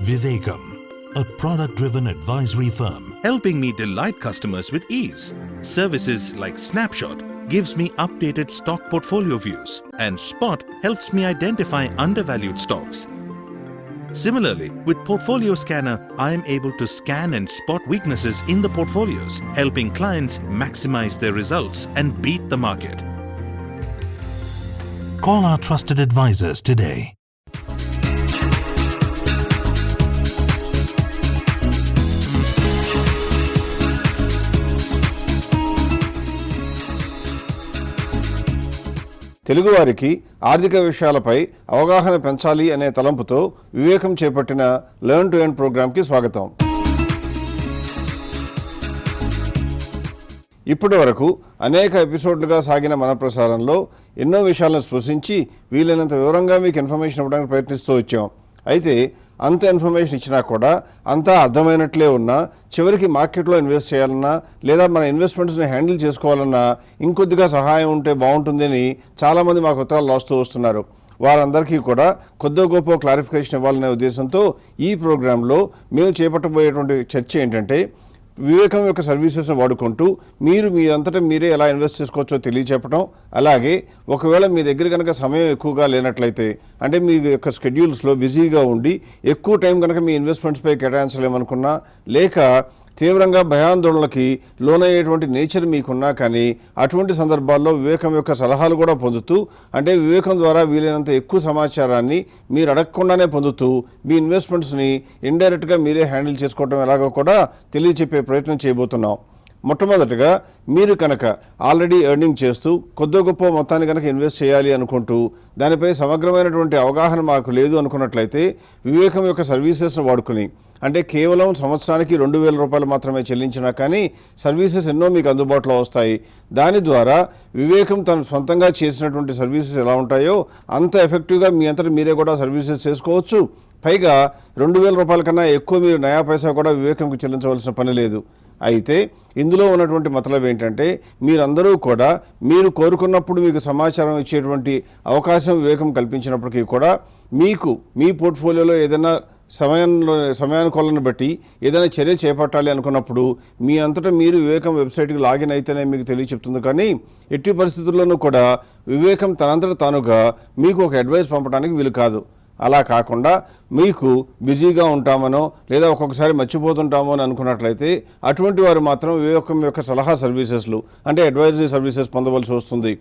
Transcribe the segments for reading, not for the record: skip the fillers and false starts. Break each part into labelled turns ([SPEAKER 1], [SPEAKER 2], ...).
[SPEAKER 1] Vivekam, a product-driven advisory firm.
[SPEAKER 2] helping me delight customers with ease. Services like Snapshot gives me updated stock portfolio views, and Spot helps me identify undervalued stocks. Similarly, with Portfolio Scanner, I am able to scan and spot weaknesses in the portfolios, helping clients maximize their results and beat the market.
[SPEAKER 1] Call our trusted advisors today.
[SPEAKER 3] తెలుగువారికి ఆర్థిక విషయాలపై అవగాహన పెంచాలి అనే తలంపుతో వివేకం చేపట్టిన learn to earn ప్రోగ్రాంకి స్వాగతం. ఇప్పటి వరకు అనేక ఎపిసోడ్లుగా సాగిన మన ప్రసారంలో ఎన్నో విషయాలను స్పృశించి వీలైనంత వివరంగా మీకు ఇన్ఫర్మేషన్ ఇవ్వడానికి ప్రయత్నిస్తూ వచ్చాం. అయితే అంత ఇన్ఫర్మేషన్ ఇచ్చినా కూడా అంతా అర్థమైనట్లే ఉన్నా చివరికి మార్కెట్లో ఇన్వెస్ట్ చేయాలన్నా లేదా మన ఇన్వెస్ట్మెంట్స్ని హ్యాండిల్ చేసుకోవాలన్నా ఇంకొద్దిగా సహాయం ఉంటే బాగుంటుందని చాలామంది మాకు ఉత్తరాలు రాస్తూ వస్తున్నారు. వారందరికీ కూడా కొద్ది గొప్ప క్లారిఫికేషన్ ఇవ్వాలనే ఉద్దేశంతో ఈ ప్రోగ్రాంలో మేము చేపట్టబోయేటువంటి చర్చ ఏంటంటే, వివేకం యొక్క సర్వీసెస్ని వాడుకుంటూ మీరు మీ అంతటా మీరే ఎలా ఇన్వెస్ట్ చేసుకోవచ్చో తెలియచెప్పడం, అలాగే ఒకవేళ మీ దగ్గర కనుక సమయం ఎక్కువగా లేనట్లయితే, అంటే మీ యొక్క స్కెడ్యూల్స్లో బిజీగా ఉండి ఎక్కువ టైం కనుక మీ ఇన్వెస్ట్మెంట్స్పై కేటాయించలేమనుకున్నా, లేక తీవ్రంగా భయాందోళనలకి లోనయ్యేటువంటి నేచర్ మీకున్నా కానీ అటువంటి సందర్భాల్లో వివేకం యొక్క సలహాలు కూడా పొందుతూ, అంటే వివేకం ద్వారా వీలైనంత ఎక్కువ సమాచారాన్ని మీరు అడగకుండానే పొందుతూ మీ ఇన్వెస్ట్మెంట్స్ని ఇండైరెక్ట్గా మీరే హ్యాండిల్ చేసుకోవడం ఎలాగో కూడా తెలియచెప్పే ప్రయత్నం చేయబోతున్నాం. మొట్టమొదటిగా మీరు కనుక ఆల్రెడీ ఎర్నింగ్ చేస్తూ కొద్ది గొప్ప మొత్తాన్ని కనుక ఇన్వెస్ట్ చేయాలి అనుకుంటూ దానిపై సమగ్రమైనటువంటి అవగాహన మాకు లేదు అనుకున్నట్లయితే, వివేకం యొక్క సర్వీసెస్ను వాడుకుని, అంటే కేవలం సంవత్సరానికి 2,000 రూపాయలు మాత్రమే చెల్లించినా కానీ సర్వీసెస్ ఎన్నో మీకు అందుబాటులో వస్తాయి. దాని ద్వారా వివేకం తను సొంతంగా చేసినటువంటి సర్వీసెస్ ఎలా ఉంటాయో అంత ఎఫెక్టివ్గా మీ అంతటా మీరే కూడా సర్వీసెస్ చేసుకోవచ్చు. పైగా 2,000 రూపాయల కన్నా ఎక్కువ మీరు నయా పైసా కూడా వివేకంకి చెల్లించవలసిన పని లేదు. అయితే ఇందులో ఉన్నటువంటి మతలబ్ ఏంటంటే, మీరందరూ కూడా మీరు కోరుకున్నప్పుడు మీకు సమాచారం ఇచ్చేటువంటి వివేకం కల్పించినప్పటికీ కూడా మీకు మీ పోర్ట్ఫోలియోలో ఏదైనా సమయానుకూలను బట్టి ఏదైనా చర్య చేపట్టాలి అనుకున్నప్పుడు మీ అంతటా మీరు వివేకం వెబ్సైట్కి లాగిన్ అయితేనే మీకు తెలియచెప్తుంది. కానీ ఎట్టి పరిస్థితుల్లోనూ కూడా వివేకం తనంతట తానుగా మీకు ఒక అడ్వైస్ పంపడానికి వీలు కాదు. అలా కాకుండా మీకు బిజీగా ఉంటామనో లేదా ఒక్కొక్కసారి మర్చిపోతుంటామో అని అనుకున్నట్లయితే అటువంటి వారు మాత్రం వివేకం యొక్క సలహా సర్వీసెస్లు, అంటే అడ్వైజరీ సర్వీసెస్ పొందవలసి వస్తుంది.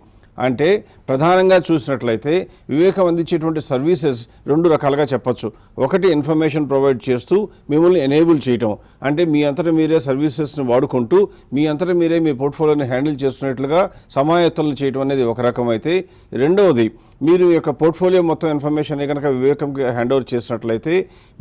[SPEAKER 3] అంటే ప్రధానంగా చూసినట్లయితే వివేకం అందించేటువంటి సర్వీసెస్ 2 రకాలుగా చెప్పచ్చు. ఒకటి ఇన్ఫర్మేషన్ ప్రొవైడ్ చేస్తూ మిమ్మల్ని ఎనేబుల్ చేయటం, అంటే మీ అంతటా మీరే సర్వీసెస్ని వాడుకుంటూ మీ అంతటా మీరే మీ పోర్ట్ఫోలియోని హ్యాండిల్ చేస్తున్నట్లుగా సమాయత్తలు చేయటం అనేది ఒక రకం. అయితే రెండవది, మీరు మీ యొక్క పోర్ట్ఫోలియో మొత్తం ఇన్ఫర్మేషన్ కనుక వివేకంకి హ్యాండ్ ఓవర్ చేసినట్లయితే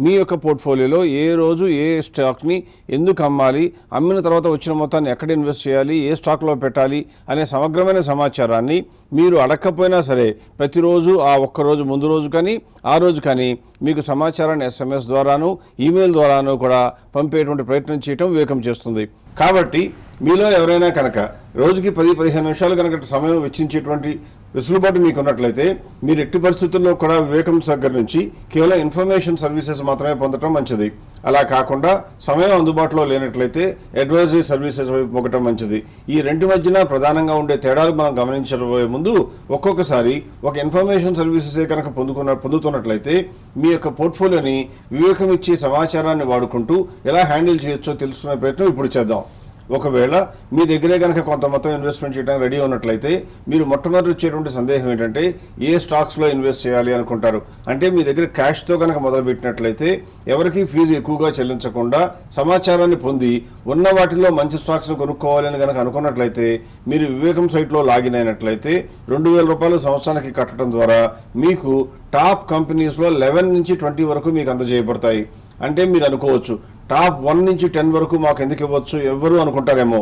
[SPEAKER 3] మీ యొక్క పోర్ట్ఫోలియోలో ఏ రోజు ఏ స్టాక్ని ఎందుకు అమ్మాలి, అమ్మిన తర్వాత వచ్చిన మొత్తాన్ని ఎక్కడ ఇన్వెస్ట్ చేయాలి, ఏ స్టాక్లో పెట్టాలి అనే సమగ్రమైన సమాచారాన్ని మీరు అడగకపోయినా సరే ప్రతిరోజు ఆ ఒక్కరోజు ముందు రోజు కానీ ఆ రోజు కానీ మీకు సమాచారాన్ని SMS ద్వారాను ఈమెయిల్ ద్వారాను కూడా పంపేటువంటి ప్రయత్నం చేయటం వివేకం చేస్తుంది. కాబట్టి మీలో ఎవరైనా కనుక రోజుకి 10-15 నిమిషాలు కనుక సమయం వెచ్చించేటువంటి వెసులుబాటు మీకు ఉన్నట్లయితే మీరు ఎట్టి పరిస్థితుల్లో కూడా వివేకం దగ్గర నుంచి కేవలం ఇన్ఫర్మేషన్ సర్వీసెస్ మాత్రమే పొందడం మంచిది. అలా కాకుండా సమయం అందుబాటులో లేనట్లయితే అడ్వైజరీ సర్వీసెస్ వైపు మొగ్గటం మంచిది. ఈ రెంటి మధ్యన ప్రధానంగా ఉండే తేడాలు మనం గమనించబోయే ముందు ఒక్కొక్కసారి ఒక ఇన్ఫర్మేషన్ సర్వీసెస్ కనుక పొందుతున్నట్లయితే మీ యొక్క పోర్ట్ఫోలియోని వివేకం ఇచ్చే సమాచారాన్ని వాడుకుంటూ ఎలా హ్యాండిల్ చేయొచ్చో తెలుసుకునే ప్రయత్నం ఇప్పుడు చేద్దాం. ఒకవేళ మీ దగ్గరే కనుక కొంత మొత్తం ఇన్వెస్ట్మెంట్ చేయడానికి రెడీ ఉన్నట్లయితే మీరు మొట్టమొదటి వచ్చేటువంటి సందేహం ఏంటంటే, ఏ స్టాక్స్లో ఇన్వెస్ట్ చేయాలి అనుకుంటారు. అంటే మీ దగ్గర క్యాష్తో కనుక మొదలుపెట్టినట్లయితే ఎవరికి ఫీజు ఎక్కువగా చెల్లించకుండా సమాచారాన్ని పొంది ఉన్న వాటిల్లో మంచి స్టాక్స్ను కొనుక్కోవాలని కనుక అనుకున్నట్లయితే మీరు వివేకం సైట్లో లాగిన్ అయినట్లయితే 2,000 రూపాయలు సంవత్సరానికి కట్టడం ద్వారా మీకు టాప్ కంపెనీస్లో 11 నుంచి 20 వరకు మీకు అందజేయబడతాయి. అంటే మీరు అనుకోవచ్చు, టాప్ 1 నుంచి 10 వరకు మాకు ఎందుకు ఇవ్వచ్చు ఎవరు అనుకుంటారేమో.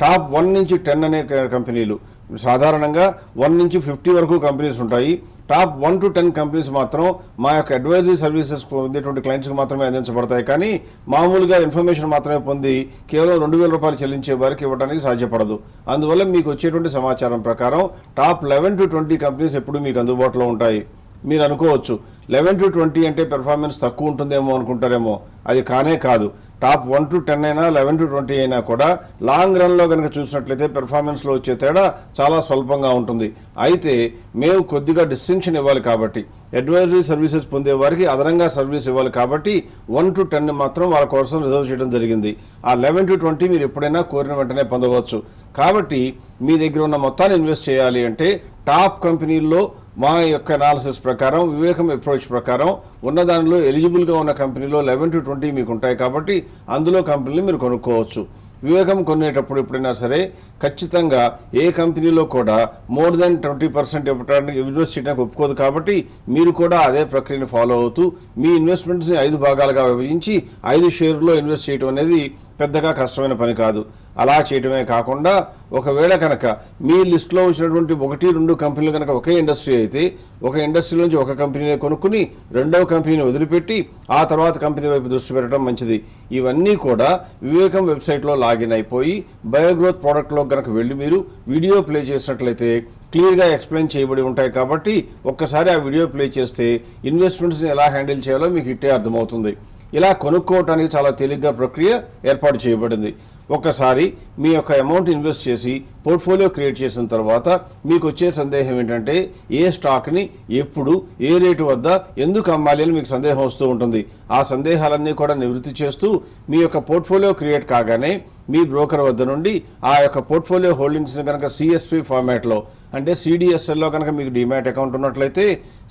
[SPEAKER 3] టాప్ 1 నుంచి 10 అనే కంపెనీలు సాధారణంగా 1 నుంచి 50 వరకు కంపెనీస్ ఉంటాయి. టాప్ 1 to 10 కంపెనీస్ మాత్రం మా యొక్క అడ్వైజరీ సర్వీసెస్ పొందేటువంటి క్లయింట్స్కి మాత్రమే అందించబడతాయి. కానీ మామూలుగా ఇన్ఫర్మేషన్ మాత్రమే పొంది కేవలం 2,000 రూపాయలు చెల్లించే వారికి ఇవ్వడానికి సాధ్యపడదు. అందువల్ల మీకు వచ్చేటువంటి సమాచారం ప్రకారం టాప్ 11 to 20 కంపెనీస్ ఎప్పుడు మీకు అందుబాటులో ఉంటాయి. మీరు అనుకోవచ్చు 11 to 20 అంటే పెర్ఫార్మెన్స్ తక్కువ ఉంటుందేమో అనుకుంటారేమో, అది కానే కాదు. టాప్ 1 to 10 అయినా 11 to 20 అయినా కూడా లాంగ్ రన్లో కనుక చూసినట్లయితే పెర్ఫార్మెన్స్లో వచ్చే తేడా చాలా స్వల్పంగా ఉంటుంది. అయితే మేము కొద్దిగా డిస్టింక్షన్ ఇవ్వాలి కాబట్టి, అడ్వైజరీ సర్వీసెస్ పొందే వారికి అదనంగా సర్వీస్ ఇవ్వాలి కాబట్టి 1 to 10 మాత్రం వాళ్ళ కోసం రిజర్వ్ చేయడం జరిగింది. ఆ 11 to 20 మీరు ఎప్పుడైనా కోరిన వెంటనే పొందవచ్చు. కాబట్టి మీ దగ్గర ఉన్న మొత్తాన్ని ఇన్వెస్ట్ చేయాలి అంటే టాప్ కంపెనీల్లో మా యొక్క అనాలిసిస్ ప్రకారం, వివేకం అప్రోచ్ ప్రకారం ఉన్న దానిలో ఎలిజిబుల్గా ఉన్న కంపెనీలో 11 to 20 మీకు ఉంటాయి కాబట్టి అందులో కంపెనీలు మీరు కొనుక్కోవచ్చు. వివేకం కొనేటప్పుడు ఎప్పుడైనా సరే ఖచ్చితంగా ఏ కంపెనీలో కూడా మోర్ దెన్ 20% ఇవ్వడానికి ఇన్వెస్ట్ చేయడానికి ఒప్పుకోదు. కాబట్టి మీరు కూడా అదే ప్రక్రియను ఫాలో అవుతూ మీ ఇన్వెస్ట్మెంట్స్ని 5 భాగాలుగా విభజించి 5 షేర్లో ఇన్వెస్ట్ చేయడం అనేది పెద్దగా కష్టమైన పని కాదు. అలా చేయడమే కాకుండా ఒకవేళ కనుక మీ లిస్టులో వచ్చినటువంటి 1-2 కంపెనీలు కనుక ఒకే ఇండస్ట్రీ అయితే ఒక ఇండస్ట్రీ నుంచి ఒక కంపెనీని కొనుక్కుని రెండవ కంపెనీని వదిలిపెట్టి ఆ తర్వాత కంపెనీ వైపు దృష్టి పెట్టడం మంచిది. ఇవన్నీ కూడా వివేకం వెబ్సైట్లో లాగిన్ అయిపోయి బయోగ్రోత్ ప్రోడక్ట్లో కనుక వెళ్ళి మీరు వీడియో ప్లే చేసినట్లయితే క్లియర్గా ఎక్స్ప్లెయిన్ చేయబడి ఉంటాయి. కాబట్టి ఒక్కసారి ఆ వీడియో ప్లే చేస్తే ఇన్వెస్ట్మెంట్స్ని ఎలా హ్యాండిల్ చేయాలో మీకు ఇట్టే అర్థమవుతుంది. ఇలా కొనుక్కోవటానికి చాలా తేలిగ్గా ప్రక్రియ ఏర్పాటు చేయబడింది. ఒక్కసారి మీ యొక్క అమౌంట్ ఇన్వెస్ట్ చేసి పోర్ట్ఫోలియో క్రియేట్ చేసిన తర్వాత మీకు వచ్చే సందేహం ఏంటంటే ఏ స్టాక్ని ఎప్పుడు ఏ రేటు వద్ద ఎందుకు అమ్మాలి అని మీకు సందేహం వస్తూ ఉంటుంది. ఆ సందేహాలన్నీ కూడా నివృత్తి చేస్తూ మీ యొక్క పోర్ట్ఫోలియో క్రియేట్ కాగానే మీ బ్రోకర్ వద్ద నుండి ఆ యొక్క పోర్ట్ఫోలియో హోల్డింగ్స్ని కనుక సిఎస్పి ఫార్మాట్లో అంటే సిడిఎస్ఎల్లో కనుక మీకు డిమాట్ అకౌంట్ ఉన్నట్లయితే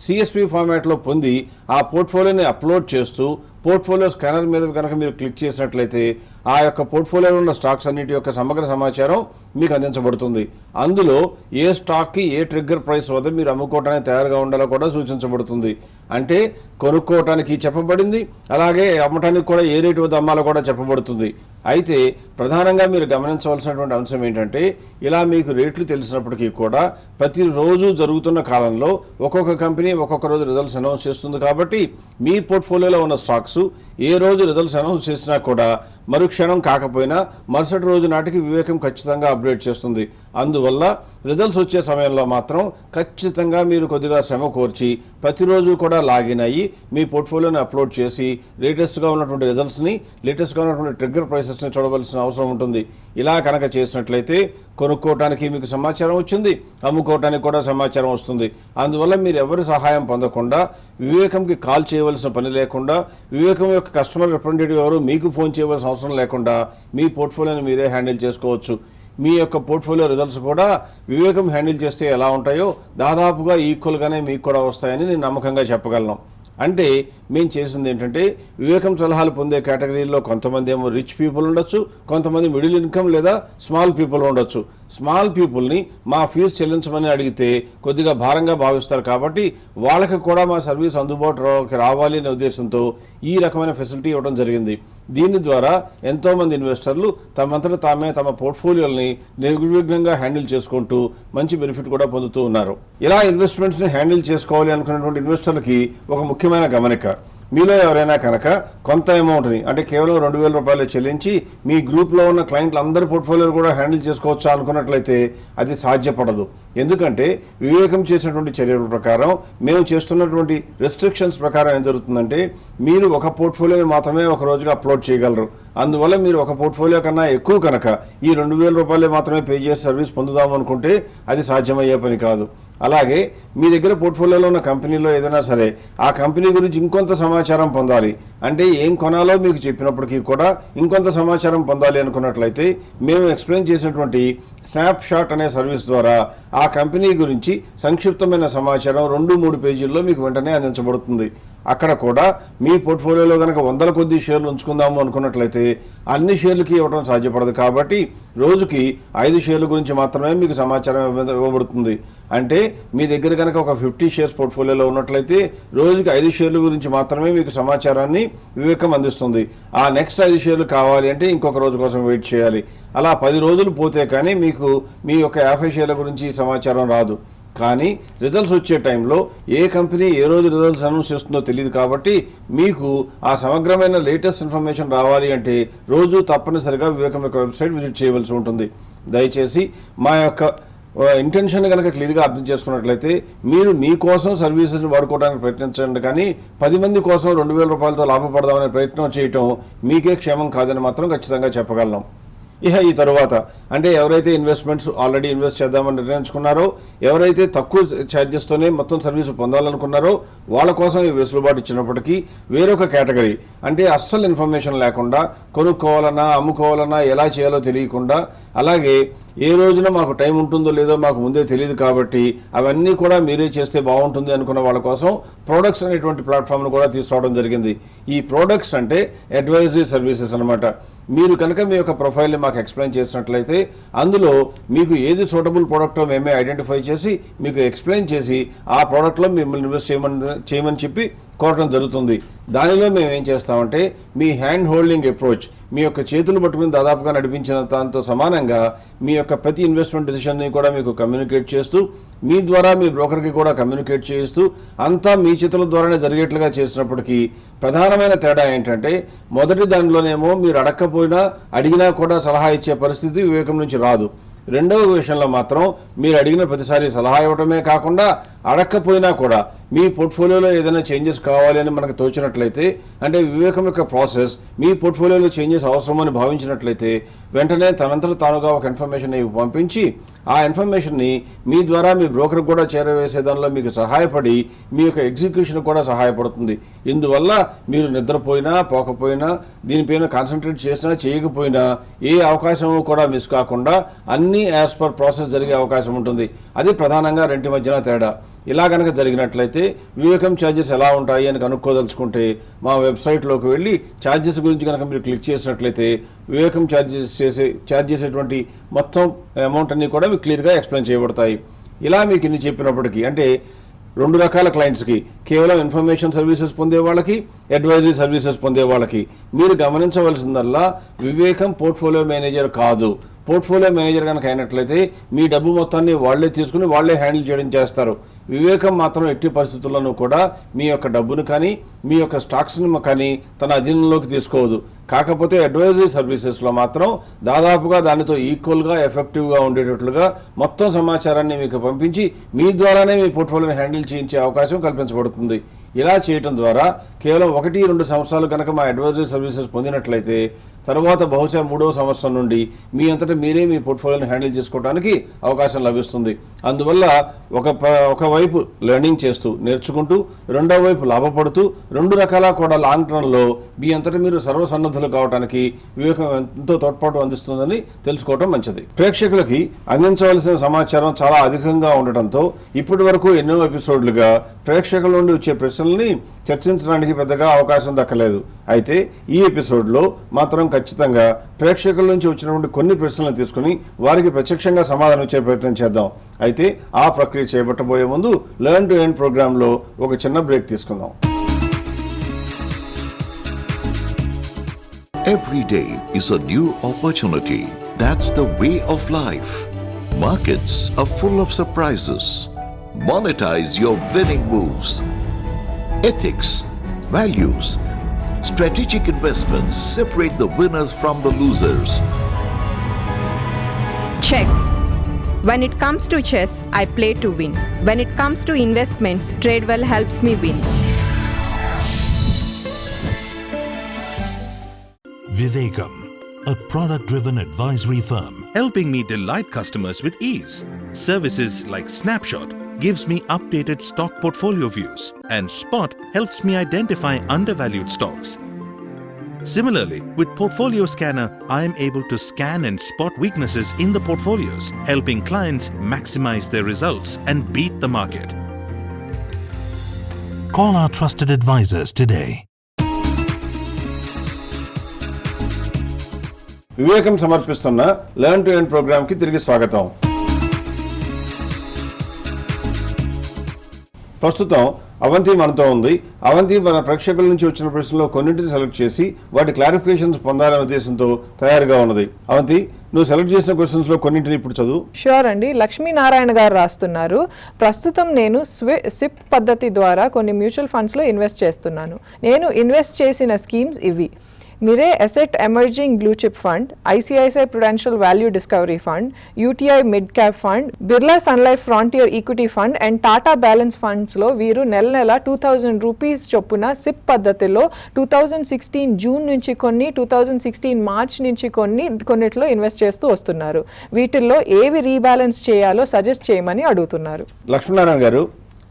[SPEAKER 3] సిఎస్పి ఫార్మాట్లో పొంది ఆ పోర్ట్ఫోలియోని అప్లోడ్ చేస్తూ పోర్ట్ఫోలియో స్కానర్ మీద కనుక మీరు క్లిక్ చేసినట్లయితే ఆ యొక్క పోర్ట్ఫోలియోలో ఉన్న స్టాక్స్ అన్నిటి యొక్క సమగ్ర సమాచారం మీకు అందించబడుతుంది. అందులో ఏ స్టాక్కి ఏ ట్రిగ్గర్ ప్రైస్ వద్ద మీరు అమ్ముకోవటానికి తయారుగా ఉండాలో కూడా సూచించబడుతుంది. అంటే కొనుక్కోవటానికి చెప్పబడింది, అలాగే అమ్మటానికి కూడా ఏ రేటు వద్ద అమ్మాలో కూడా చెప్పబడుతుంది. అయితే ప్రధానంగా మీరు గమనించవలసినటువంటి అంశం ఏంటంటే ఇలా మీకు రేట్లు తెలిసినప్పటికీ కూడా ప్రతిరోజు జరుగుతున్న కాలంలో ఒక్కొక్క కంపెనీ ఒక్కొక్క రోజు రిజల్ట్స్ అనౌన్స్ చేస్తుంది. కాబట్టి మీ పోర్ట్ఫోలియోలో ఉన్న స్టాక్స్ ఏ రోజు రిజల్ట్స్ అనౌన్స్ చేసినా కూడా మరుక్షణం కాకపోయినా మరుసటి రోజు నాటికి వివేకం ఖచ్చితంగా అప్డేట్ చేస్తుంది. అందువల్ల రిజల్ట్స్ వచ్చే సమయంలో మాత్రం ఖచ్చితంగా మీరు కొద్దిగా శ్రమ కోర్చి ప్రతిరోజు కూడా లాగిన్ అయ్యి మీ పోర్ట్ఫోలియోని అప్లోడ్ చేసి లేటెస్ట్గా ఉన్నటువంటి రిజల్ట్స్ని, లేటెస్ట్గా ఉన్నటువంటి ట్రిగ్గర్ ప్రైసెస్ని చూడవలసిన అవసరం ఉంటుంది. ఇలా కనుక చేసినట్లయితే కొనుక్కోవటానికి మీకు సమాచారం వచ్చింది, అమ్ముకోవటానికి కూడా సమాచారం వస్తుంది. అందువల్ల మీరు ఎవరి సహాయం పొందకుండా వివేకంకి కాల్ చేయవలసిన పని లేకుండా, వివేకం యొక్క కస్టమర్ రిప్రజెంటేటివ్ ఎవరు మీకు ఫోన్ చేయవలసిన అవసరం లేకుండా మీ పోర్ట్ఫోలియోని మీరే హ్యాండిల్ చేసుకోవచ్చు. మీ యొక్క పోర్ట్ఫోలియో రిజల్ట్స్ కూడా వివేకం హ్యాండిల్ చేస్తే ఎలా ఉంటాయో దాదాపుగా ఈక్వల్గానే మీకు కూడా వస్తాయని నేను నమ్మకంగా చెప్పగలను. అంటే మేము చేసింది ఏంటంటే వివేకం సలహాలు పొందే కేటగిరీలో కొంతమంది ఏమో రిచ్ పీపుల్ ఉండొచ్చు, కొంతమంది మిడిల్ ఇన్కమ్ లేదా స్మాల్ పీపుల్ ఉండొచ్చు. స్మాల్ పీపుల్ని మా ఫీజు చెల్లించమని అడిగితే కొద్దిగా భారంగా భావిస్తారు. కాబట్టి వాళ్ళకి కూడా మా సర్వీస్ అందుబాటులోకి రావాలి అనే ఉద్దేశంతో ఈ రకమైన ఫెసిలిటీ ఇవ్వడం జరిగింది. దీని ద్వారా ఎంతోమంది ఇన్వెస్టర్లు తమంతట తామే తమ పోర్ట్ఫోలియోల్ని నిర్విఘ్నంగా హ్యాండిల్ చేసుకుంటూ మంచి బెనిఫిట్ కూడా పొందుతూ ఉన్నారు. ఇలా ఇన్వెస్ట్మెంట్స్ని హ్యాండిల్ చేసుకోవాలి అనుకున్నటువంటి ఇన్వెస్టర్లకి ఒక ముఖ్యమైన గమనిక, మీలో ఎవరైనా కనుక కొంత అమౌంట్ని అంటే కేవలం 2,000 రూపాయలు చెల్లించి మీ గ్రూప్లో ఉన్న క్లయింట్లు అందరి పోర్ట్ఫోలియోలు కూడా హ్యాండిల్ చేసుకోవచ్చా అనుకున్నట్లయితే అది సాధ్యపడదు. ఎందుకంటే వివేకం చేసినటువంటి చర్యల ప్రకారం మేము చేస్తున్నటువంటి రెస్ట్రిక్షన్స్ ప్రకారం ఏం జరుగుతుందంటే మీరు ఒక పోర్ట్ఫోలియోని మాత్రమే ఒక రోజుగా అప్లోడ్ చేయగలరు. అందువల్ల మీరు ఒక పోర్ట్ఫోలియో కన్నా ఎక్కువ కనుక ఈ 2,000 రూపాయలే మాత్రమే పే చేసి సర్వీస్ పొందుదాం అనుకుంటే అది సాధ్యమయ్యే పని కాదు. అలాగే మీ దగ్గర పోర్ట్ఫోలియోలో ఉన్న కంపెనీలో ఏదైనా సరే ఆ కంపెనీ గురించి ఇంకొంత సమాచారం పొందాలి అంటే ఏం కొనాలో మీకు చెప్పినప్పటికీ కూడా ఇంకొంత సమాచారం పొందాలి అనుకున్నట్లయితే మేము ఎక్స్ప్లెయిన్ చేసినటువంటి స్నాప్ షాట్ అనే సర్వీస్ ద్వారా ఆ కంపెనీ గురించి సంక్షిప్తమైన సమాచారం 2-3 పేజీల్లో మీకు వెంటనే అందించబడుతుంది. అక్కడ కూడా మీ పోర్ట్ఫోలియోలో కనుక 100 కొద్ది షేర్లు ఉంచుకుందాము అనుకున్నట్లయితే అన్ని షేర్లకి ఇవ్వడం సాధ్యపడదు. కాబట్టి రోజుకి 5 షేర్ల గురించి మాత్రమే మీకు సమాచారం ఇవ్వబడుతుంది. అంటే మీ దగ్గర కనుక ఒక 50 షేర్స్ పోర్ట్ఫోలియోలో ఉన్నట్లయితే రోజుకి 5 షేర్ల గురించి మాత్రమే మీకు సమాచారాన్ని వివేకం అందిస్తుంది. ఆ నెక్స్ట్ 5 షేర్లు కావాలి అంటే ఇంకొక రోజు కోసం వెయిట్ చేయాలి. అలా 10 రోజులు పోతే కానీ మీకు మీ యొక్క 50 షేర్ల గురించి సమాచారం రాదు. కానీ రిజల్ట్స్ వచ్చే టైంలో ఏ కంపెనీ ఏ రోజు రిజల్ట్స్ అనౌన్స్ చేస్తుందో తెలియదు. కాబట్టి మీకు ఆ సమగ్రమైన లేటెస్ట్ ఇన్ఫర్మేషన్ రావాలి అంటే రోజు తప్పనిసరిగా వివేకం యొక్క వెబ్సైట్ విజిట్ చేయవలసి ఉంటుంది. దయచేసి మా యొక్క ఇంటెన్షన్ కనుక క్లియర్గా అర్థం చేసుకున్నట్లయితే మీరు మీకోసం సర్వీసెస్ని వాడుకోవడానికి ప్రయత్నించండి, కానీ 10 మంది కోసం 2,000 రూపాయలతో లాభపడదామనే ప్రయత్నం చేయటం మీకే క్షేమం కాదని మాత్రం ఖచ్చితంగా చెప్పగలను. ఇక ఈ తరువాత అంటే ఎవరైతే ఇన్వెస్ట్మెంట్స్ ఆల్రెడీ ఇన్వెస్ట్ చేద్దామని నిర్ణయించుకున్నారో, ఎవరైతే తక్కువ ఛార్జెస్తోనే మొత్తం సర్వీసు పొందాలనుకున్నారో వాళ్ళ కోసం ఈ వెసులుబాటు ఇచ్చినప్పటికీ వేరొక కేటగిరీ అంటే అస్సలు ఇన్ఫర్మేషన్ లేకుండా కొనుక్కోవాలన్నా అమ్ముకోవాలన్నా ఎలా చేయాలో తెలియకుండా, అలాగే ఏ రోజున మాకు టైం ఉంటుందో లేదో మాకు ముందే తెలియదు కాబట్టి అవన్నీ కూడా మీరే చేస్తే బాగుంటుంది అనుకున్న వాళ్ళ కోసం ప్రోడక్ట్స్ అనేటువంటి ప్లాట్ఫామ్ను కూడా తీసుకురావడం జరిగింది. ఈ ప్రోడక్ట్స్ అంటే అడ్వైజరీ సర్వీసెస్ అనమాట. మీరు కనుక మీ యొక్క ప్రొఫైల్ని మాకు ఎక్స్ప్లెయిన్ చేసినట్లయితే అందులో మీకు ఏది సూటబుల్ ప్రోడక్టో మేమే ఐడెంటిఫై చేసి మీకు ఎక్స్ప్లెయిన్ చేసి ఆ ప్రోడక్ట్లో మిమ్మల్ని ఇన్వెస్ట్ చేయమని చెప్పి కోరటం జరుగుతుంది. దానిలో మేము ఏం చేస్తామంటే మీ హ్యాండ్ హోల్డింగ్ అప్రోచ్, మీ యొక్క చేతులు పట్టుకుని దాదాపుగా నడిపించిన దాంతో సమానంగా మీ యొక్క ప్రతి ఇన్వెస్ట్మెంట్ డిసిషన్ని కూడా మీకు కమ్యూనికేట్ చేస్తూ, మీ ద్వారా మీ బ్రోకర్కి కూడా కమ్యూనికేట్ చేస్తూ అంతా మీ చేతుల ద్వారానే జరిగేట్లుగా చేసినప్పటికీ ప్రధానమైన తేడా ఏంటంటే మొదటి దానిలోనేమో మీరు అడగకపోయినా అడిగినా కూడా సలహా ఇచ్చే పరిస్థితి వివేకం నుంచి రాదు. రెండవ విషయంలో మాత్రం మీరు అడిగిన ప్రతిసారి సలహా ఇవ్వటమే కాకుండా అడగకపోయినా కూడా మీ పోర్ట్ఫోలియోలో ఏదైనా చేంజెస్ కావాలి అని మనకు తోచినట్లయితే, అంటే వివేకం యొక్క ప్రాసెస్ మీ పోర్ట్ఫోలియోలో చేంజెస్ అవసరమని భావించినట్లయితే వెంటనే తనంతట తానుగా ఒక ఇన్ఫర్మేషన్ పంపించి ఆ ఇన్ఫర్మేషన్ని మీ ద్వారా మీ బ్రోకర్ కూడా చేరవేసే దానిలో మీకు సహాయపడి మీ యొక్క ఎగ్జిక్యూషన్ కూడా సహాయపడుతుంది. ఇందువల్ల మీరు నిద్రపోయినా పోకపోయినా దీనిపైన కాన్సన్ట్రేట్ చేసినా చేయకపోయినా ఏ అవకాశము కూడా మిస్ కాకుండా అన్నీ యాజ్ పర్ ప్రాసెస్ జరిగే అవకాశం ఉంటుంది. అది ప్రధానంగా రెంటి మధ్యన తేడా. ఇలా కనుక జరిగినట్లయితే వివేకం ఛార్జెస్ ఎలా ఉంటాయి అని కనుక్కోదలుచుకుంటే మా వెబ్సైట్లోకి వెళ్ళి ఛార్జెస్ గురించి కనుక మీరు క్లిక్ చేసినట్లయితే వివేకం ఛార్జ్ చేసేటువంటి మొత్తం అమౌంట్ అన్నీ కూడా మీకు క్లియర్గా ఎక్స్ప్లెయిన్ చేయబడతాయి. ఇలా మీకు ఇన్ని చెప్పినప్పటికీ అంటే 2 రకాల క్లయింట్స్కి, కేవలం ఇన్ఫర్మేషన్ సర్వీసెస్ పొందే వాళ్ళకి, అడ్వైజరీ సర్వీసెస్ పొందే వాళ్ళకి మీరు గమనించవలసిందల్లా వివేకం పోర్ట్ఫోలియో మేనేజర్ కాదు. పోర్ట్ఫోలియో మేనేజర్ కనుక అయినట్లయితే మీ డబ్బు మొత్తాన్ని వాళ్లే తీసుకుని వాళ్లే హ్యాండిల్ చేయడం చేస్తారు. వివేకం మాత్రం ఎట్టి పరిస్థితుల్లోనూ కూడా మీ యొక్క డబ్బును కానీ మీ యొక్క స్టాక్స్ని కానీ తన అధీనంలోకి తీసుకోవద్దు. కాకపోతే అడ్వైజరీ సర్వీసెస్లో మాత్రం దాదాపుగా దానితో ఈక్వల్గా ఎఫెక్టివ్గా ఉండేటట్లుగా మొత్తం సమాచారాన్ని మీకు పంపించి మీ ద్వారానే మీ పోర్ట్ఫోలియోని హ్యాండిల్ చేయించే అవకాశం కల్పించబడుతుంది. ఇలా చేయటం ద్వారా కేవలం 1-2 సంవత్సరాలు కనుక మా అడ్వైజరీ సర్వీసెస్ పొందినట్లయితే తర్వాత బహుశా 3వ సంవత్సరం నుండి మీ అంతటా మీరే మీ పోర్ట్ఫోలియోని హ్యాండిల్ చేసుకోవడానికి అవకాశం లభిస్తుంది. అందువల్ల ఒకవైపు లెర్నింగ్ చేస్తూ నేర్చుకుంటూ రెండవ వైపు లాభపడుతూ 2 రకాల కూడా లాంగ్ టర్మ్లో మీ అంతటా మీరు సర్వసన్నద్ధులు కావడానికి వివేకం ఎంతో తోడ్పాటు అందిస్తుందని తెలుసుకోవడం మంచిది. ప్రేక్షకులకి అందించవలసిన సమాచారం చాలా అధికంగా ఉండటంతో ఇప్పటి వరకు ఎన్నో ఎపిసోడ్లుగా ప్రేక్షకుల నుండి వచ్చే ప్రశ్నల్ని చర్చించడానికి పెద్దగా అవకాశం దక్కలేదు. అయితే ఈ ఎపిసోడ్లో మాత్రం ఖచ్చితంగా ప్రేక్షకుల నుంచి వచ్చినటువంటి కొన్ని ప్రశ్నలను తీసుకుని వారికి ప్రత్యక్షంగా సమాధానం ఇచ్చే ప్రయత్నం చేద్దాం. అయితే ఆ ప్రక్రియ చేపట్టబోయే ముందు లెర్న్ టు ఎర్న్ ప్రోగ్రాంలో ఒక చిన్న బ్రేక్ తీసుకుందాం.
[SPEAKER 4] Every day is a new opportunity. That's the way of life. Markets are full of surprises. Monetize your winning moves. Ethics, values, strategic investments separate the winners from the losers.
[SPEAKER 5] Check. When it comes to chess, I play to win. When it comes to investments, TradeWell helps me win.
[SPEAKER 1] Vivekam, a product-driven advisory firm.
[SPEAKER 2] helping me delight customers with ease. Services like Snapshot gives me updated stock portfolio views, and Spot helps me identify undervalued stocks. Similarly, with Portfolio Scanner, I am able to scan and spot weaknesses in the portfolios, helping clients maximize their results and beat the market.
[SPEAKER 1] Call our trusted advisors today.
[SPEAKER 3] వివేకం సమర్పిస్తున్న learn to earn ప్రోగ్రామ్కి తిరిగి స్వాగతం. ప్రస్తుతం అవంతి మనతో ఉంది. అవంతి మన ప్రేక్షకుల నుంచి వచ్చిన ప్రశ్నలో కొన్నింటిని సెలెక్ట్ చేసి వాటి క్లారిఫికేషన్స్ పొందాలనే ఉద్దేశంతో తయారుగా ఉన్నది. అవంతి, నువ్వు సెలెక్ట్ చేసిన క్వశ్చన్స్ లో కొన్నింటిని ఇప్పుడు చదువు.
[SPEAKER 6] షూర్ అండి. లక్ష్మీనారాయణ గారు రాస్తున్నారు, ప్రస్తుతం నేను సిప్ పద్ధతి ద్వారా కొన్ని మ్యూచువల్ ఫండ్స్లో ఇన్వెస్ట్ చేస్తున్నాను. నేను ఇన్వెస్ట్ చేసిన స్కీమ్స్ ఇవి: Mirae Asset Emerging Blue Chip Fund, ICICI Prudential Value Discovery Fund, UTI Mid Cap Fund, Birla Sun Life Frontier Equity Fund and Tata Balance Funds లో వీరు నెల 2000 రూపీస్ చొప్పున సిప్ పద్ధతిలో 2016 జూన్ నుంచి కొన్ని 2016 మార్చ్ నుంచి కొన్నిట్లో ఇన్వెస్ట్ చేస్తూ వస్తున్నారు. వీటిల్లో ఏవి రీబ్యాలెన్స్ చేయాలో సజెస్ట్ చేయమని అడుగుతున్నారు.
[SPEAKER 3] లక్ష్మీనారాయణ గారు,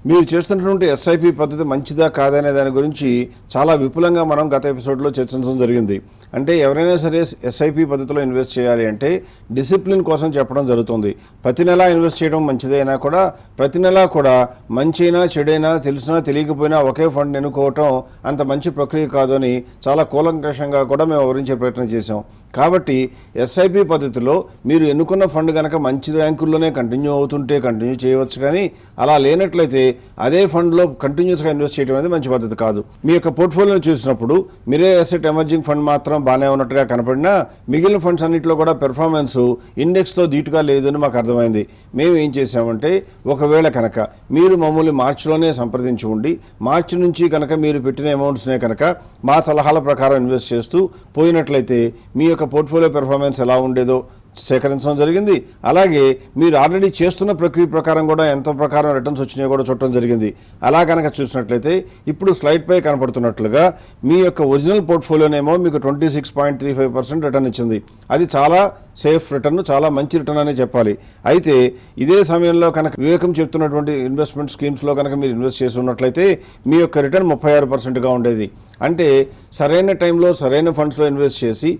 [SPEAKER 3] మీరు చేస్తున్నటువంటి ఎస్ఐపి పద్ధతి మంచిదా కాదనే దాని గురించి చాలా విపులంగా మనం గత ఎపిసోడ్లో చర్చించడం జరిగింది. అంటే ఎవరైనా సరే ఎస్ఐపి పద్ధతిలో ఇన్వెస్ట్ చేయాలి అంటే డిసిప్లిన్ కోసం చెప్పడం జరుగుతుంది. ప్రతి నెల ఇన్వెస్ట్ చేయడం మంచిదైనా కూడా ప్రతి నెల కూడా మంచైనా చెడైనా తెలిసినా తెలియకపోయినా ఒకే ఫండ్ ఎన్నుకోవటం అంత మంచి ప్రక్రియ కాదు అని చాలా కూలంకషంగా కూడా మేము వివరించే ప్రయత్నం చేశాం. కాబట్టి ఎస్ఐపి పద్ధతిలో మీరు ఎన్నుకున్న ఫండ్ కనుక మంచి ర్యాంకుల్లోనే కంటిన్యూ అవుతుంటే కంటిన్యూ చేయవచ్చు, కానీ అలా లేనట్లయితే అదే ఫండ్లో కంటిన్యూస్గా ఇన్వెస్ట్ చేయడం అనేది మంచి పద్ధతి కాదు. మీ యొక్క పోర్ట్ఫోలియోని చూసినప్పుడు మిరే అసెట్ ఎమర్జింగ్ ఫండ్ మాత్రం బాగానే ఉన్నట్టుగా కనపడినా మిగిలిన ఫండ్స్ అన్నింటిలో కూడా పెర్ఫార్మెన్స్ ఇండెక్స్తో ధీటుగా లేదని మాకు అర్థమైంది. మేము ఏం చేసామంటే, ఒకవేళ కనుక మీరు మమ్మల్ని మార్చిలోనే సంప్రదించి ఉండి మార్చి నుంచి కనుక మీరు పెట్టిన అమౌంట్స్నే కనుక మా సలహాల ప్రకారం ఇన్వెస్ట్ చేస్తూ పోయినట్లయితే మీ యొక్క పోర్ట్ఫోలియో పెర్ఫార్మెన్స్ ఎలా ఉండేదో సేకరించడం జరిగింది. అలాగే మీరు ఆల్రెడీ చేస్తున్న ప్రక్రియ ప్రకారం కూడా ఎంత ప్రకారం రిటర్న్స్ వచ్చినాయో కూడా చూడటం జరిగింది. అలా కనుక చూసినట్లయితే ఇప్పుడు స్లైడ్పై కనపడుతున్నట్లుగా మీ యొక్క ఒరిజినల్ పోర్ట్ఫోలియోనేమో మీకు 26.35% రిటర్న్ ఇచ్చింది. అది చాలా సేఫ్ రిటర్న్, చాలా మంచి రిటర్న్ అనే చెప్పాలి. అయితే ఇదే సమయంలో కనుక వివేకం చెప్తున్నటువంటి ఇన్వెస్ట్మెంట్ స్కీమ్స్లో కనుక మీరు ఇన్వెస్ట్ చేసి ఉన్నట్లయితే మీ యొక్క రిటర్న్ 36%గా ఉండేది. అంటే సరైన టైంలో సరైన ఫండ్స్లో ఇన్వెస్ట్ చేసి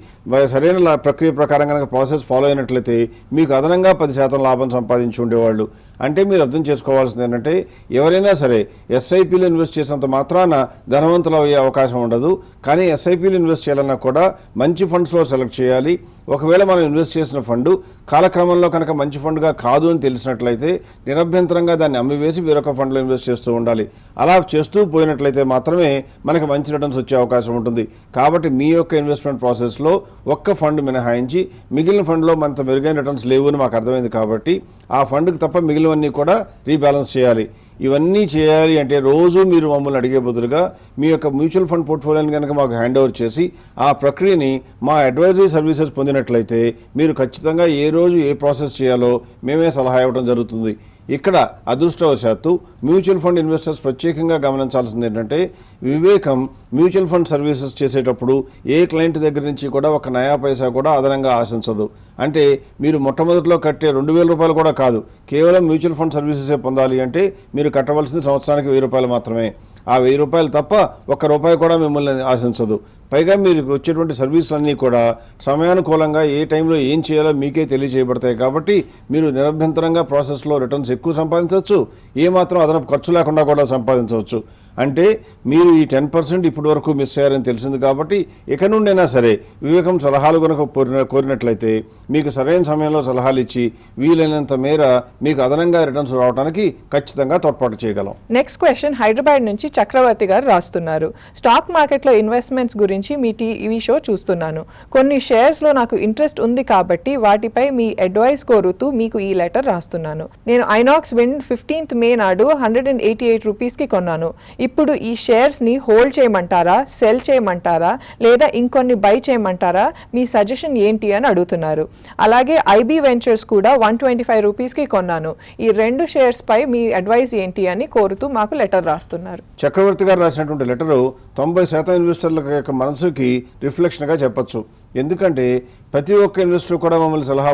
[SPEAKER 3] సరైన ప్రక్రియ ప్రకారం కనుక ప్రాసెస్ ఫాలో అయినట్లయితే మీకు అదనంగా 10% లాభం సంపాదించి ఉండేవాళ్ళు. అంటే మీరు అర్థం చేసుకోవాల్సింది ఏంటంటే, ఎవరైనా సరే ఎస్ఐపీలో ఇన్వెస్ట్ చేసినంత మాత్రాన ధనవంతులు అయ్యే అవకాశం ఉండదు. కానీ ఎస్ఐపీలో ఇన్వెస్ట్ చేయాలన్నా కూడా మంచి ఫండ్స్లో సెలెక్ట్ చేయాలి. ఒకవేళ మనం ఇన్వెస్ట్ చేసిన ఫండ్ కాలక్రమంలో కనుక మంచి ఫండ్గా కాదు అని తెలిసినట్లయితే నిరభ్యంతరంగా దాన్ని అమ్మివేసి వేరొక ఫండ్లో ఇన్వెస్ట్ చేస్తూ ఉండాలి. అలా చేస్తూ పోయినట్లయితే మాత్రమే మనకు మంచి రిటర్న్స్ వచ్చే అవకాశం ఉంటుంది. కాబట్టి మీ యొక్క ఇన్వెస్ట్మెంట్ ప్రాసెస్లో ఒక్క ఫండ్ మినహాయించి మిగిలిన ఫండ్లో మనతో మెరుగైన రిటర్న్స్ లేవు అని మాకు అర్థమైంది. కాబట్టి ఆ ఫండ్కి తప్ప మిగిలినవన్నీ కూడా రీబ్యాలెన్స్ చేయాలి. ఇవన్నీ చేయాలి అంటే రోజు మీరు మమ్మల్ని అడిగే బదులుగా మీ యొక్క మ్యూచువల్ ఫండ్ పోర్ట్ఫోలియోని కనుక మాకు హ్యాండ్ ఓవర్ చేసి ఆ ప్రక్రియని మా అడ్వైజరీ సర్వీసెస్ పొందినట్లయితే మీరు ఖచ్చితంగా ఏ రోజు ఏ ప్రాసెస్ చేయాలో మేమే సలహా ఇవ్వడం జరుగుతుంది. ఇక్కడ అదృష్టవశాత్తు మ్యూచువల్ ఫండ్ ఇన్వెస్టర్స్ ప్రత్యేకంగా గమనించాల్సింది ఏంటంటే, వివేకం మ్యూచువల్ ఫండ్ సర్వీసెస్ చేసేటప్పుడు ఏ క్లయింట్ దగ్గర నుంచి కూడా ఒక నయా పైసా కూడా అదనంగా ఆశించదు. అంటే మీరు మొట్టమొదటిలో కట్టే 2,000 రూపాయలు కూడా కాదు, కేవలం మ్యూచువల్ ఫండ్ సర్వీసెసే పొందాలి అంటే మీరు కట్టవలసింది సంవత్సరానికి 1,000 రూపాయలు మాత్రమే. ఆ 1,000 రూపాయలు తప్ప ₹1 కూడా మిమ్మల్ని ఆశించదు. పైగా మీరు వచ్చేటువంటి సర్వీసులు అన్నీ కూడా సమయానుకూలంగా ఏ టైంలో ఏం చేయాలో మీకే తెలియజేయబడతాయి. కాబట్టి మీరు నిరభ్యంతరంగా ప్రాసెస్లో రిటర్న్స్ ఎక్కువ సంపాదించవచ్చు, ఏమాత్రం అదనపు ఖర్చు లేకుండా కూడా సంపాదించవచ్చు. అంటే మీరు ఈ 10% ఇప్పటి వరకు మిస్ అయ్యారని తెలిసింది. కాబట్టి ఇక నుండైనా సరే వివేకం సలహాలు కనుక కోరినట్లయితే మీకు సరైన సమయంలో సలహాలు ఇచ్చి వీలైనంత మేర మీకు అదనంగా రిటర్న్స్ రావడానికి ఖచ్చితంగా తోడ్పాటు చేయగలం.
[SPEAKER 6] నెక్స్ట్ క్వశ్చన్ హైదరాబాద్ నుంచి చక్రవర్తి గారు రాస్తున్నారు. స్టాక్ మార్కెట్లో ఇన్వెస్ట్మెంట్స్ గురించి మీ టీవీ షో చూస్తున్నాను. కొన్ని షేర్స్లో నాకు ఇంట్రెస్ట్ ఉంది కాబట్టి వాటిపై మీ అడ్వైస్ కోరుతూ మీకు ఈ లెటర్ రాస్తున్నాను. నేను ఐనాక్స్ విండ్ 15th మే నాడు 188 రూపీస్కి కొన్నాను. ఇప్పుడు ఈ షేర్స్ని హోల్డ్ చేయమంటారా, సెల్ చేయమంటారా, లేదా ఇంకొన్ని బై చేయమంటారా? మీ సజెషన్ ఏంటి అని అడుగుతున్నారు. అలాగే ఐబీ వెంచర్స్ కూడా 125 రూపీస్కి కొన్నాను. ఈ 2 షేర్స్ పై మీ అడ్వైస్ ఏంటి అని కోరుతూ మాకు లెటర్ రాస్తున్నారు.
[SPEAKER 3] చక్రవర్తి గారు రాసినటువంటి లెటరు 90% ఇన్వెస్టర్ల యొక్క మనసుకి రిఫ్లెక్షన్గా చెప్పచ్చు. ఎందుకంటే ప్రతి ఒక్క ఇన్వెస్టర్ కూడా మమ్మల్ని సలహా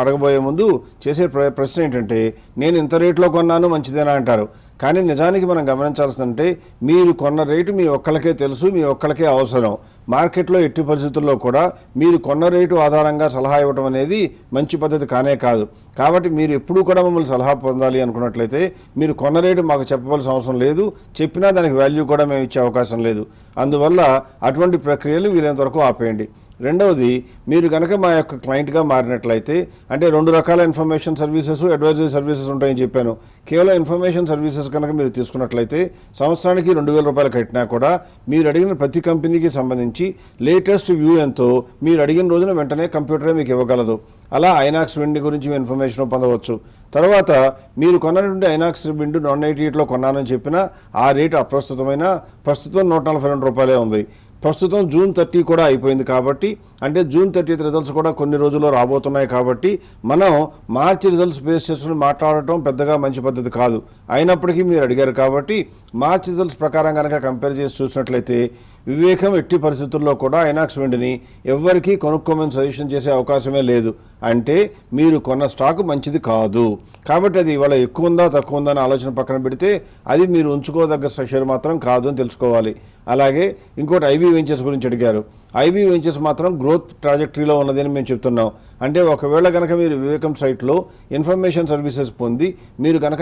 [SPEAKER 3] అడగబోయే ముందు చేసే ప్రశ్న ఏంటంటే, నేను ఇంత రేట్లో కొన్నాను మంచిదేనా అంటారు. కానీ నిజానికి మనం గమనించాల్సిందంటే, మీరు కొన్న రేటు మీ ఒక్కళ్ళకే తెలుసు, మీ ఒక్కళ్ళకే అవసరం. మార్కెట్లో ఎట్టి పరిస్థితుల్లో కూడా మీరు కొన్న రేటు ఆధారంగా సలహా ఇవ్వడం అనేది మంచి పద్ధతి కానే కాదు. కాబట్టి మీరు ఎప్పుడూ కూడా మమ్మల్ని సలహా పొందాలి అనుకున్నట్లయితే మీరు కొన్న రేటు మాకు చెప్పవలసిన అవసరం లేదు, చెప్పినా దానికి వాల్యూ కూడా మేము ఇచ్చే అవకాశం లేదు. అందువల్ల అటువంటి ప్రక్రియలు వీలైనంత వరకు ఆపేయండి. రెండవది, మీరు కనుక మా యొక్క క్లయింట్గా మారినట్లయితే, అంటే 2 రకాల ఇన్ఫర్మేషన్ సర్వీసెస్, అడ్వైజరీ సర్వీసెస్ ఉంటాయని చెప్పాను. కేవలం ఇన్ఫర్మేషన్ సర్వీసెస్ కనుక మీరు తీసుకున్నట్లయితే సంవత్సరానికి 2,000 రూపాయలు కట్టినా కూడా మీరు అడిగిన ప్రతి కంపెనీకి సంబంధించి లేటెస్ట్ వ్యూ ఎంతో మీరు అడిగిన రోజున వెంటనే కంప్యూటరే మీకు ఇవ్వగలదు. అలా ఐనాక్స్ విండ్ గురించి మీ ఇన్ఫర్మేషన్ పొందవచ్చు. తర్వాత మీరు కొన్నటువంటి ఐనాక్స్ విండ్ 188లో కొన్నానని చెప్పినా ఆ రేటు అప్రస్తుతమైన ప్రస్తుతం 142 రూపాయలే ఉంది. ప్రస్తుతం జూన్ 30 కూడా అయిపోయింది కాబట్టి, అంటే జూన్ 30 రిజల్ట్స్ కూడా కొన్ని రోజుల్లో రాబోతున్నాయి కాబట్టి మనం మార్చి రిజల్ట్స్ బేస్ చేసుకుని మాట్లాడటం పెద్దగా మంచి పద్ధతి కాదు. అయినప్పటికీ మీరు అడిగారు కాబట్టి మార్చి రిజల్ట్స్ ప్రకారం కనుక కంపేర్ చేసి చూసినట్లయితే వివేకం ఎట్టి పరిస్థితుల్లో కూడా ఐనాక్స్ విండ్ని ఎవ్వరికీ కొనుక్కోమని సజెషన్ చేసే అవకాశమే లేదు. అంటే మీరు కొన్న స్టాక్ మంచిది కాదు కాబట్టి అది ఇవాళ ఎక్కువ ఉందా తక్కువ ఉందా అని ఆలోచన పక్కన పెడితే అది మీరు ఉంచుకోదగ్గ షేర్ మాత్రం కాదు అని తెలుసుకోవాలి. అలాగే ఇంకోటి ఐబీ వెంచర్స్ గురించి అడిగారు. ఐబీ వెంచర్స్ మాత్రం గ్రోత్ ట్రాజెక్టరీలో ఉన్నదని మేము చెప్తున్నాం. అంటే ఒకవేళ కనుక మీరు వివేకం సైట్లో ఇన్ఫర్మేషన్ సర్వీసెస్ పొంది మీరు కనుక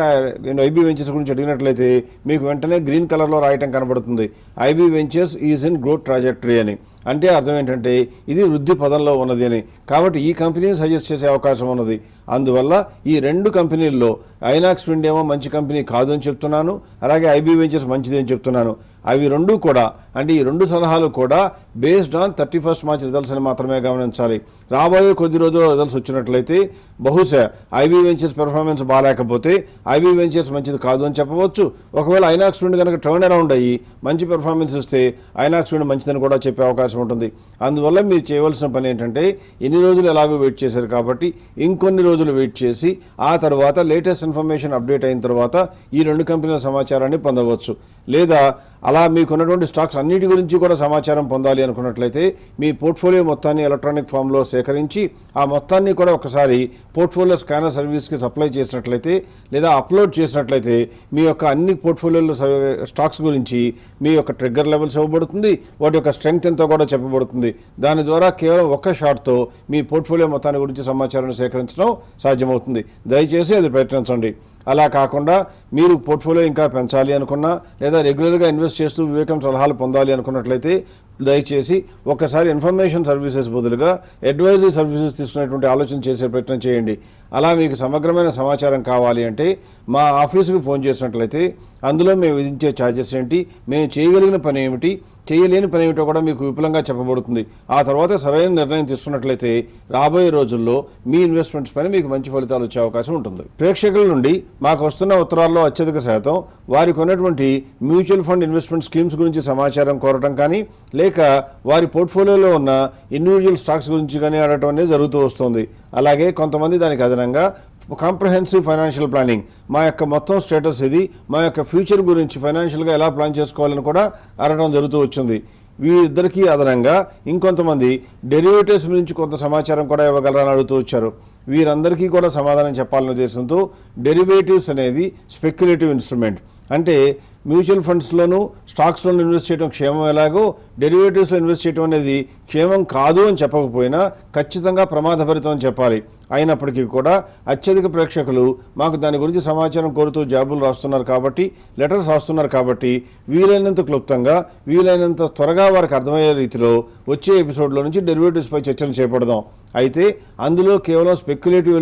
[SPEAKER 3] ఐబీ వెంచర్స్ గురించి అడిగినట్లయితే మీకు వెంటనే గ్రీన్ కలర్లో రాయటం కనబడుతుంది, IB ventures is in growth trajectory అని. అంటే అర్థం ఏంటంటే ఇది వృద్ధి పదంలో ఉన్నది అని. కాబట్టి ఈ కంపెనీని సజెస్ట్ చేసే అవకాశం ఉన్నది. అందువల్ల ఈ రెండు కంపెనీల్లో ఐనాక్స్ విండ్ ఏమో మంచి కంపెనీ కాదు అని చెప్తున్నాను, అలాగే ఐబీ వెంచర్స్ మంచిది అని చెప్తున్నాను. అవి రెండు కూడా, అంటే ఈ రెండు సలహాలు కూడా based on 31st March results అని మాత్రమే గమనించాలి. రాబోయే కొద్ది రోజుల్లో రిజల్ట్స్ వచ్చినట్లయితే బహుశా ఐబీ వెంచర్స్ పెర్ఫార్మెన్స్ బాగాలేకపోతే ఐబీ వెంచర్స్ మంచిది కాదు అని చెప్పవచ్చు. ఒకవేళ ఐనాక్స్ విండ్ కనుక టర్న్ అరౌండ్ అయ్యి మంచి పెర్ఫార్మెన్స్ ఇస్తే ఐనాక్స్ విండ్ మంచిదని కూడా చెప్పే అవకాశం ఉంటుంది. అందువల్ల మీరు చేయవలసిన పని ఏంటంటే ఎన్ని రోజులు ఎలాగో వెయిట్ చేశారు కాబట్టి ఇంకొన్ని రోజులు వెయిట్ చేసి ఆ తర్వాత లేటెస్ట్ ఇన్ఫర్మేషన్ అప్డేట్ అయిన తర్వాత ఈ రెండు కంపెనీల సమాచారాన్ని పొందవచ్చు. లేదా అలా మీకున్నటువంటి స్టాక్స్ అన్నిటి గురించి కూడా సమాచారం పొందాలి అనుకున్నట్లయితే మీ పోర్ట్ఫోలియో మొత్తాన్ని ఎలక్ట్రానిక్ ఫామ్లో సేకరించి ఆ మొత్తాన్ని కూడా ఒకసారి పోర్ట్ఫోలియో స్కానర్ సర్వీస్కి సప్లై చేసినట్లయితే లేదా అప్లోడ్ చేసినట్లయితే మీ యొక్క అన్ని పోర్ట్ఫోలియోలో స్టాక్స్ గురించి మీ యొక్క ట్రిగ్గర్ లెవెల్స్ ఇవ్వబడుతుంది, వాటి యొక్క స్ట్రెంగ్త్ ఎంతో కూడా చెప్పబడుతుంది. దాని ద్వారా కేవలం ఒక్క షాట్తో మీ పోర్ట్ఫోలియో మొత్తాన్ని గురించి సమాచారాన్ని సేకరించడం సాధ్యమవుతుంది. దయచేసి అది ప్రయత్నించండి. అలా కాకుండా మీరు పోర్ట్ఫోలియో ఇంకా పెంచాలి అనుకున్నా లేదా రెగ్యులర్గా ఇన్వెస్ట్ చేస్తూ వివేకం సలహాలు పొందాలి అనుకున్నట్లయితే దయచేసి ఒక్కసారి ఇన్ఫర్మేషన్ సర్వీసెస్ బదులుగా అడ్వైజరీ సర్వీసెస్ తీసుకునేటువంటి ఆలోచన చేసే ప్రయత్నం చేయండి. అలా మీకు సమగ్రమైన సమాచారం కావాలి అంటే మా ఆఫీసుకు ఫోన్ చేసినట్లయితే అందులో మేము విధించే ఛార్జెస్ ఏంటి, మేము చేయగలిగిన పని ఏమిటి, చేయలేని పని ఏమిటో కూడా మీకు విపులంగా చెప్పబడుతుంది. ఆ తర్వాత సరైన నిర్ణయం తీసుకున్నట్లయితే రాబోయే రోజుల్లో మీ ఇన్వెస్ట్మెంట్స్ పైన మీకు మంచి ఫలితాలు వచ్చే అవకాశం ఉంటుంది. ప్రేక్షకుల నుండి మాకు వస్తున్న ఉత్తరాల్లో అత్యధిక శాతం వారికి ఉన్నటువంటి మ్యూచువల్ ఫండ్ ఇన్వెస్ట్మెంట్ స్కీమ్స్ గురించి సమాచారం కోరటం కానీ లేక వారి పోర్ట్ఫోలియోలో ఉన్న ఇండివిజువల్ స్టాక్స్ గురించి కానీ అడగటం అనేది జరుగుతూ వస్తుంది. అలాగే కొంతమంది దానికి అదనంగా కాంప్రహెన్సివ్ ఫైనాన్షియల్ ప్లానింగ్, మా యొక్క మొత్తం స్టేటస్ ఇది, మా యొక్క ఫ్యూచర్ గురించి ఫైనాన్షియల్గా ఎలా ప్లాన్ చేసుకోవాలని కూడా అడగడం జరుగుతూ వచ్చింది. వీరిద్దరికీ అదనంగా ఇంకొంతమంది డెరివేటివ్స్ గురించి కొంత సమాచారం కూడా ఇవ్వగలరని అడుగుతూ వచ్చారు. వీరందరికీ కూడా సమాధానం చెప్పాలనే ఉద్దేశంతో డెరివేటివ్స్ అనేది స్పెక్యులేటివ్ ఇన్స్ట్రుమెంట్. అంటే మ్యూచువల్ ఫండ్స్లోనూ స్టాక్స్లోనూ ఇన్వెస్ట్ చేయడం క్షేమం ఎలాగో డెరివేటివ్స్లో ఇన్వెస్ట్ చేయడం అనేది క్షేమం కాదు అని చెప్పకపోయినా ఖచ్చితంగా ప్రమాదభరితం అని చెప్పాలి. అయినప్పటికీ కూడా అత్యధిక ప్రేక్షకులు మాకు దాని గురించి సమాచారం కోరుతూ జాబులు రాస్తున్నారు కాబట్టి, లెటర్స్ రాస్తున్నారు కాబట్టి వీలైనంత క్లుప్తంగా వీలైనంత త్వరగా వారికి అర్థమయ్యే రీతిలో వచ్చే ఎపిసోడ్లో నుంచి డెరివేటివ్స్పై చర్చలు చేపడదాం. అయితే అందులో కేవలం స్పెక్యులేటివ్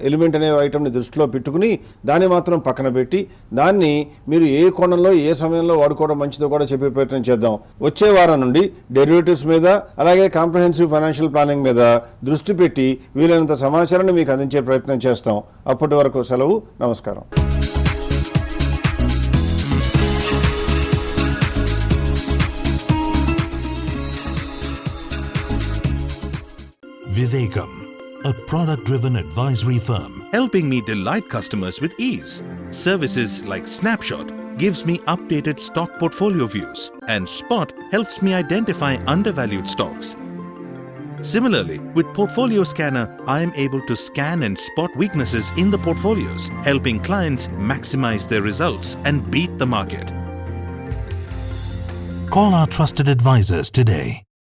[SPEAKER 3] ఎలిమెంట్ అనే ఐటమ్ని దృష్టిలో పెట్టుకుని దాన్ని మాత్రం పక్కన పెట్టి దాన్ని మీరు ఏ కోణంలో ఏ సమయంలో వాడుకోవడం మంచిదో కూడా చెప్పే ప్రయత్నం చేద్దాం. వచ్చే వారం నుండి డెరివేటివ్స్ మీద అలాగే కాంప్రహెన్సివ్ ఫైనాన్షియల్ ప్లానింగ్ మీద దృష్టి పెట్టి వీలైనంత సమాచారాన్ని మీకు అందించే ప్రయత్నం చేస్తాం. అప్పటి వరకు సెలవు, నమస్కారం.
[SPEAKER 1] Vivekam, a product-driven advisory firm.
[SPEAKER 2] helping me delight customers with ease. Services like Snapshot gives me updated stock portfolio views, and Spot helps me identify undervalued stocks. Similarly, with Portfolio Scanner, I am able to scan and spot weaknesses in the portfolios, helping clients maximize their results and beat the market.
[SPEAKER 1] Call our trusted advisors today.